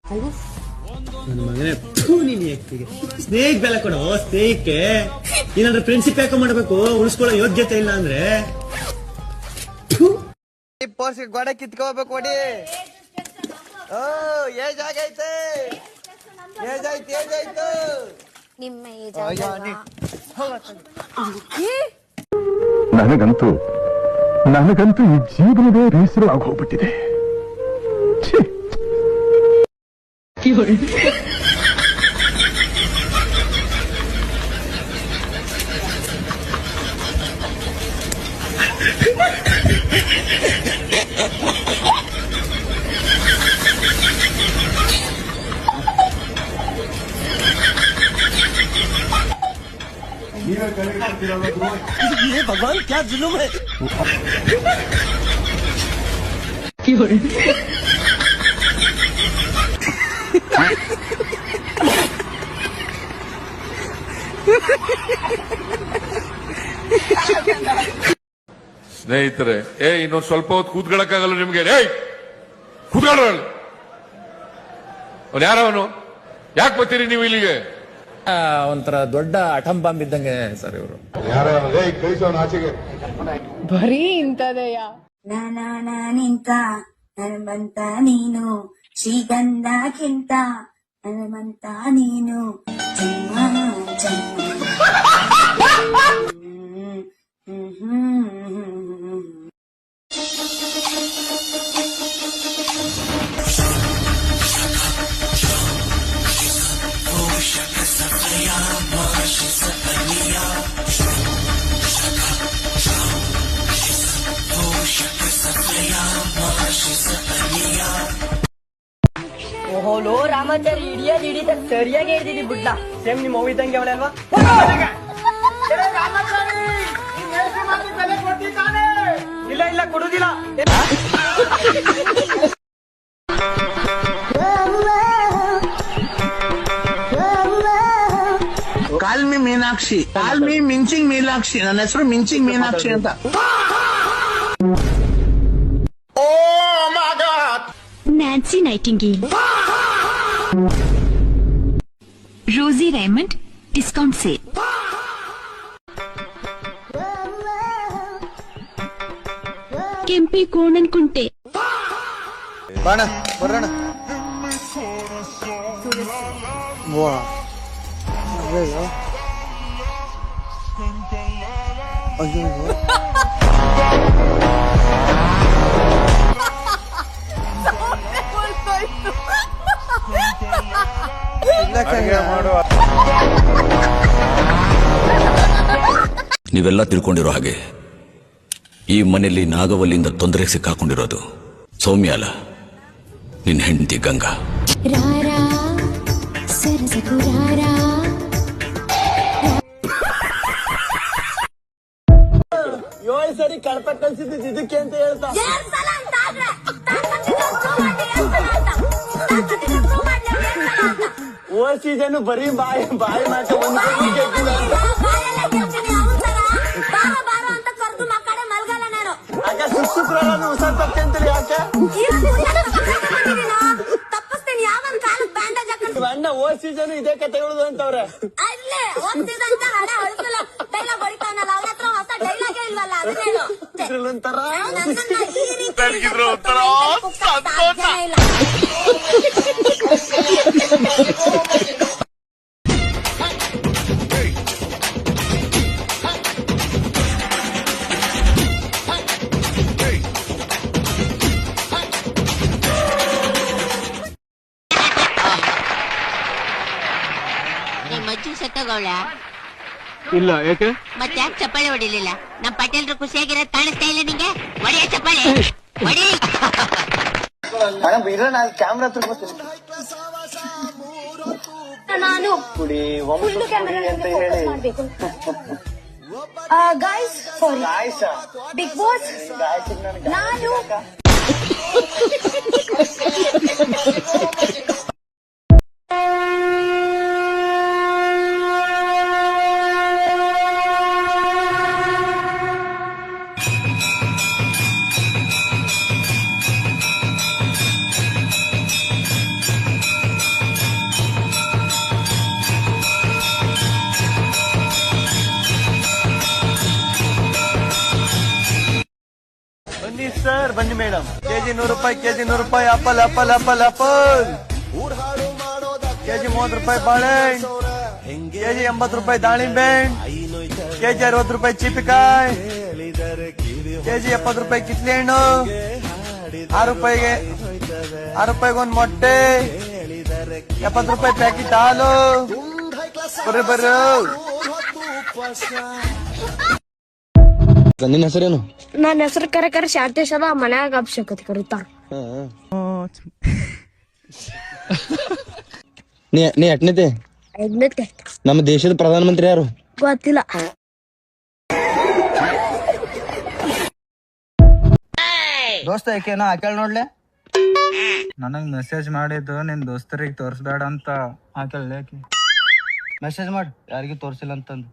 ನನ್ನ ಮಗನೇ ಸ್ನೇಹಿಕ್ ಬೆಲೆ ಕೊಡು. ಸ್ನೇಹಿಕ್ಕೆ ಏನಾದ್ರೂ ಫ್ರೆಂಡ್ಶಿಪ್ ಯಾಕೆ ಮಾಡ್ಬೇಕು? ಉಳಿಸ್ಕೊಳ್ಳೋ ಯೋಗ್ಯತೆ ಇಲ್ಲ ಅಂದ್ರೆ ಗೋಡೆ ಕಿತ್ಕೋಬೇಕು ಹೊಡಿ. ಏಜ್ ಆಗೈತೆ, ಏಜ್ ಆಯ್ತು. ನನಗಂತೂ ಈ ಜೀವನವೇ ಬೇಸರ ಆಗೋಗ್ಬಿಟ್ಟಿದೆ. ये भगवान क्या जुलूम है. ಸ್ನೇಹಿತರೆ, ಇನ್ನೊಂದು ಸ್ವಲ್ಪ ಹೊತ್ತು ಕೂತ್ಕೊಳ್ಳಕ್ಕಾಗಲ್ಲ ನಿಮ್ಗೆ? ಕೂತ್ಕೊಳ್ಳ. ಅವನು ಯಾರವನು? ಯಾಕೆ ಬರ್ತೀರಿ ನೀವು ಇಲ್ಲಿಗೆ? ಒಂಥರ ದೊಡ್ಡ ಅಟಂ ಬಾಂಬ್ ಇದ್ದಂಗೆ ಸರ್ ಇವರು. ಕಳಿಸೋನು ಆಚೆಗೆ. ಬರೀ ಇಂಥದೆಯ ನಿಂತ ಹನುಮಂತ ನೀನು, ಶ್ರೀಗಂಧಕ್ಕಿಂತ ಹನುಮಂತ ನೀನು, ಜನ್ಮ ಜನ್ಮ. ಓಹೋಲೋ ರಾಮಾಚಾರಿ ಹಿಡಿದ ಸರಿಯಾಗಿ ಹಿಡಿದಿದ್ದಿ ಬಿಡ್ಲ. ಸೇಮ್ ನಿಮ್ ಮೂವಿ ಇದ್ದಂಗೆ ಅವಳೆ ಅಲ್ವಾ? ಇಲ್ಲ ಕೊಡುದಿಲ್ಲ. ಕಾಲ್ಮಿ ಮೀನಾಕ್ಷಿ, ಕಾಲ್ಮಿ ಮಿಂಚಿಂಗ್ ಮೀನಾಕ್ಷಿ. ನನ್ನ ಹೆಸರು ಮಿಂಚಿಂಗ್ ಮೀನಾಕ್ಷಿ ಅಂತ. Nancy Nightingale, Rosie Raymond, discount sale. Kempi Konanakunte. ಬಾಣ ಬರೋಣ. ಅಯ್ಯೋ ನೀವೆಲ್ಲ ತಿಳ್ಕೊಂಡಿರೋ ಹಾಗೆ ಈ ಮನೆಯಲ್ಲಿ ನಾಗವಲ್ಲಿಂದ ತೊಂದರೆ ಸಿಕ್ಕಾಕೊಂಡಿರೋದು ಸೌಮ್ಯ ಅಲ್ಲ, ನಿನ್ನ ಹೆಂಡತಿ ಗಂಗಾ. ಏಳು ಸರಿ ಕಳಪ ಕಳ್ಸಿದ್ದು ಇದಕ್ಕೆ ಅಂತ ಹೇಳ್ತಾ ಓ ಸೀಸನ್ ಬರೀ ಬಾಯಿ ಮಾಟ ಆಗ ಶುಕ್ರವಾರ ಹೊಸ ತಪ್ಪಂತೀರಿ ಯಾಕೆ? ಅಣ್ಣ ಓ ಸೀಸನ್ ಇದೇ ಕತೆ ಹೇಳುದು ಅಂತವ್ರೆ. ಒಂಥರ ಇಲ್ಲ. ಯಾಕೆ ಮತ್ತೆ ಯಾಕೆ ಚಪ್ಪಾಳೆ ಹೊಡಿಲಿಲ್ಲ? ನಮ್ ಪಟೇಲ್ರು ಖುಷಿಯಾಗಿರೋದು ಕಾಣಿಸ್ತಾ ಇಲ್ಲ ನಿಂಗೆ? ಹೊಡೆಯ ಚಪ್ಪಾಳೆ ಹೊಡಿ. ಕ್ಯಾಮ್ರಾ ನಾನು ಅಂತ ಹೇಳಿ ಗಾಯ್ಸ್ ಬಿಗ್ ಬಾಸ್ ನಾನು ಬನ್ನಿ ಮೇಡಮ್. ಕೆಜಿ 100 ರೂಪಾಯಿ, ಕೆಜಿ 100 ರೂಪಾಯಿ apple apple apple apple. KG 30 ರೂಪಾಯಿ ಬಾಳೆಹಣ್ಣು, ಕೆಜಿ 80 ರೂಪಾಯಿ ದಾಳಿಂಬೆ, ಕೆಜಿ 60 ರೂಪಾಯಿ ಚೀಪಿಕಾಯಿ, ಕೆಜಿ 70 ರೂಪಾಯಿ ಕಿತ್ಲೆ ಹಣ್ಣು, 6 ರೂಪಾಯಿಗೆ 6 ರೂಪಾಯಿಗೆ ಒಂದು ಮೊಟ್ಟೆ, 70 ರೂಪಾಯಿ ಪ್ಯಾಕೆಟ್ ಹಾಲು. ಬರ್ರಿ ನಿನ್ನ ಹೆಸರೇನು? ನನ್ನ ಹೆಸರು ಕರೆ ಶಾಂತೇಶ್ ಅದ. ಮನ್ಯಾಗ ಅಭಿಷೇಕತೆ ಕರೀತಾರ. ನೀ ಎಟ್ನೇತೆ? ಐದನೇತೆ. ನಮ್ಮ ದೇಶದ ಪ್ರಧಾನಮಂತ್ರಿ ಯಾರು? ಗೊತ್ತಿಲ್ಲ. ದೋಸ್ತ ಯಾಕೆನೋ ಹಾಕೇಳ್ ನೋಡ್ಲೆ. ನನಗ್ ಮೆಸೇಜ್ ಮಾಡಿದ್ದು ನಿನ್ ದೋಸ್ತರಿಗೆ ತೋರ್ಸ್ಬೇಡ ಅಂತ ಹಾಕೇಳ್. ಮೆಸೇಜ್ ಮಾಡು ಯಾರಿಗೂ ತೋರ್ಸಿಲ್ಲ ಅಂತಂದು.